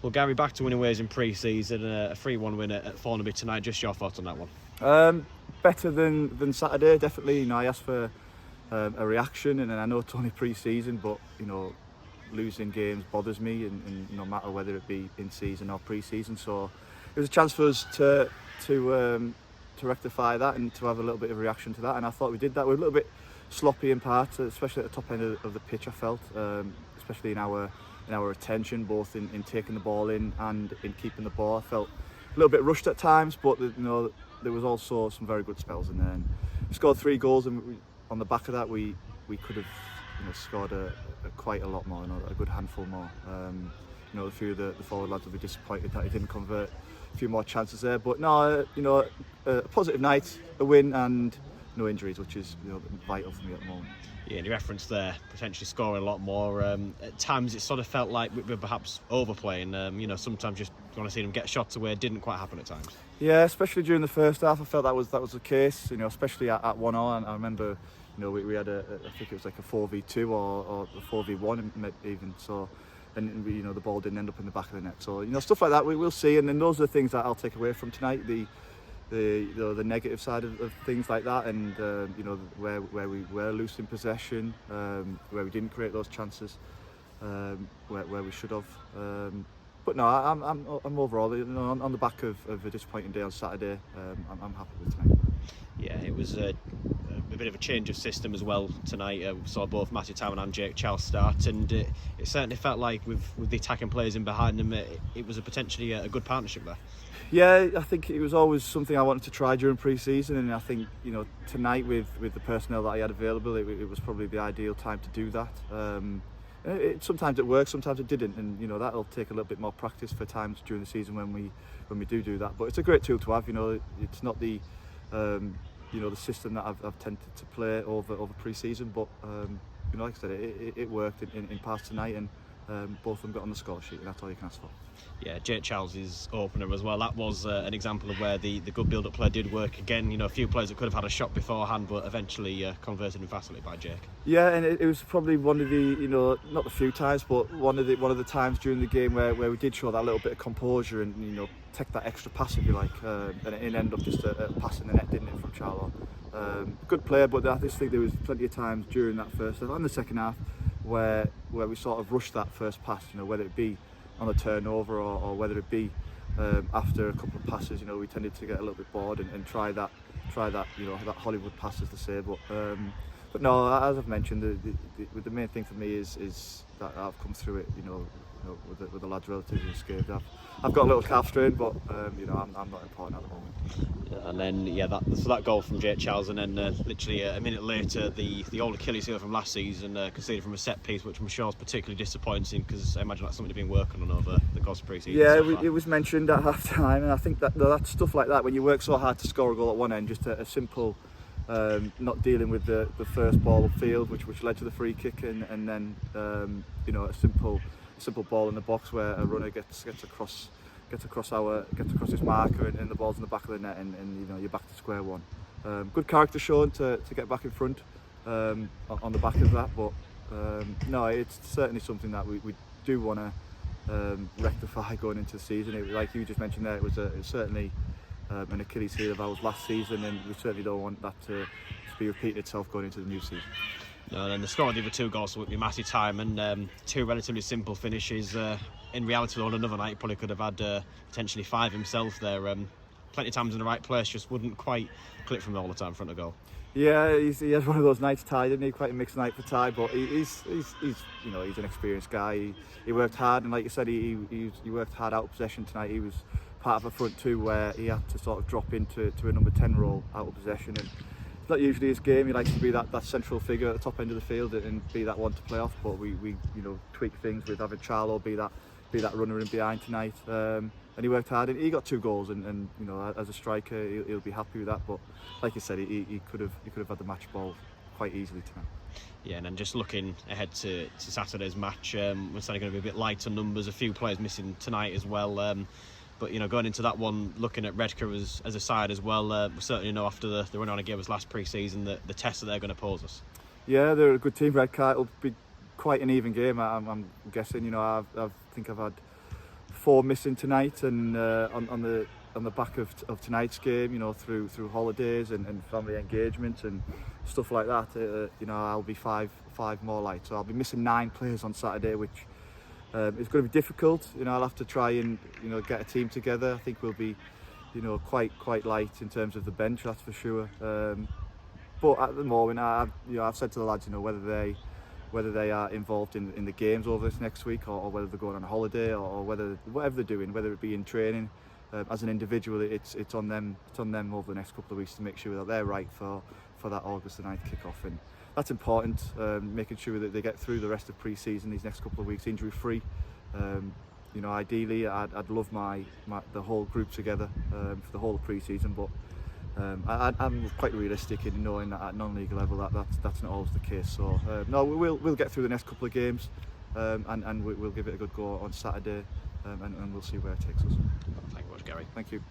Well, Gary, back to winning ways in pre-season, a 3-1 win at Thornaby tonight. Just your thoughts on that one? Better than Saturday, definitely. You know, I asked for a reaction, and I know it's only pre-season, but you know, losing games bothers me, and no matter whether it be in season or pre-season. So it was a chance for us to rectify that and to have a little bit of a reaction to that, and I thought we did that. We were a little bit sloppy in parts, especially at the top end of the pitch. I felt, especially in our attention, both in taking the ball in and in keeping the ball. I felt a little bit rushed at times, but you know, there was also some very good spells in there. And we scored 3 goals, and on the back of that, we could have, you know, scored quite a lot more, you know, a good handful more. You know, a few of the forward lads will be disappointed that he didn't convert a few more chances there. But no, you know, a positive night, a win, and no injuries, which is, you know, vital for me at the moment. Yeah, and you referenced there potentially scoring a lot more. At times it sort of felt like we were perhaps overplaying. You know, sometimes just want to see them get shots away. It didn't quite happen at times. Yeah, especially during the first half, I felt that was the case. You know, especially at 1-0. And I remember, you know, we had I think it was like a 4v2 or a 4v1 even. So, and you know, the ball didn't end up in the back of the net. So, you know, stuff like that we will see, and then those are the things that I'll take away from tonight. The negative side of things like that, and you know, where we were loose in possession, where we didn't create those chances, where we should have. But no, I'm overall, you know, on the back of a disappointing day on Saturday. I'm happy with tonight. Yeah, it was a bit of a change of system as well tonight. We saw both Matty Town and Jake Charles start, and it certainly felt like with the attacking players in behind them, it was potentially a good partnership there. Yeah, I think it was always something I wanted to try during pre-season, and I think, you know, tonight with the personnel that I had available, it was probably the ideal time to do that. Sometimes it works, sometimes it didn't, and you know, that'll take a little bit more practice for times during the season when we do that. But it's a great tool to have. You know, it's not the you know, the system that I've tended to play over pre-season, but you know, like I said, it worked in parts tonight, and both of them got on the score sheet, and that's all you can ask for. Yeah, Jake Charles' opener as well. That was an example of where the good build-up play did work. Again, you know, a few players that could have had a shot beforehand, but eventually converted emphatically by Jake. Yeah, and it was probably one of the, you know, not a few times, but one of the times during the game where we did show that little bit of composure and, you know, take that extra pass, if you like, and it ended up just a pass in the net, didn't it, from Charlo. Good player, but I just think there was plenty of times during that first half and the second half where we sort of rushed that first pass, you know, whether it be on a turnover or whether it be after a couple of passes. You know, we tended to get a little bit bored and try that, you know, that Hollywood pass, as to say. But no, as I've mentioned, the main thing for me is that I've come through it, you know, with the lads relatively unscathed. I've got a little calf strain, but you know, I'm not important at the moment. And then that goal from Jake Charles, and then literally a minute later the old Achilles heel from last season, conceded from a set piece, which I'm sure is particularly disappointing, because I imagine that's something they've been working on over the course of pre-season. Yeah, it was mentioned at half time, and I think that stuff like that, when you work so hard to score a goal at one end, just a simple not dealing with the first ball upfield, which led to the free kick, and then you know, a simple ball in the box where a runner gets across his marker, and the ball's in the back of the net, and you know, you're back to square one. Good character shown to get back in front on the back of that, but no, it's certainly something that we do want to rectify going into the season. Like you just mentioned there, it was certainly an Achilles heel of ours last season, and we certainly don't want that to be repeated itself going into the new season. No, and then the score of the other 2 goals would be massive time, and 2 relatively simple finishes. In reality, on another night, he probably could have had potentially 5 himself there. Plenty of times in the right place, just wouldn't quite click from all the time in front of goal. Yeah, he had one of those nights, Ty, didn't he? Quite a mixed night for Ty, but he's you know, he's an experienced guy. He worked hard, and like you said, he worked hard out of possession tonight. He was part of a front 2 where he had to sort of drop into a number 10 role out of possession, and it's not usually his game. He likes to be that central figure at the top end of the field and be that one to play off, but we you know, tweak things with having Charlo be that runner in behind tonight, and he worked hard, and he got 2 goals, and you know, as a striker he'll be happy with that, but like you said, he could have had the match ball quite easily tonight. Yeah, and then just looking ahead to Saturday's match, we're certainly going to be a bit light on numbers, a few players missing tonight as well, but you know, going into that one, looking at Redcar as a side as well, we certainly know after the run on it gave us last pre-season that the test that they're going to pose us. Yeah, they're a good team, Redcar. It'll be quite an even game, I'm guessing. You know, I think I've had 4 missing tonight, and on the back of tonight's game, you know, through holidays and family engagements and stuff like that, you know, I'll be five more light. So I'll be missing 9 players on Saturday, which is going to be difficult. You know, I'll have to try and, you know, get a team together. I think we'll be, you know, quite light in terms of the bench, that's for sure. But at the moment, I've said to the lads, you know, whether they are involved in the games over this next week, or whether they're going on a holiday, or whatever they're doing, whether it be in training, as an individual, it's on them over the next couple of weeks to make sure that they're right for that August the 9th kick-off. And that's important, making sure that they get through the rest of pre-season, these next couple of weeks, injury-free. You know, ideally, I'd love the whole group together for the whole of pre-season, but I'm quite realistic in knowing that at non-league level that's not always the case. So no, we'll get through the next couple of games, and we'll give it a good go on Saturday, and we'll see where it takes us. Thank you much, Gary. Thank you.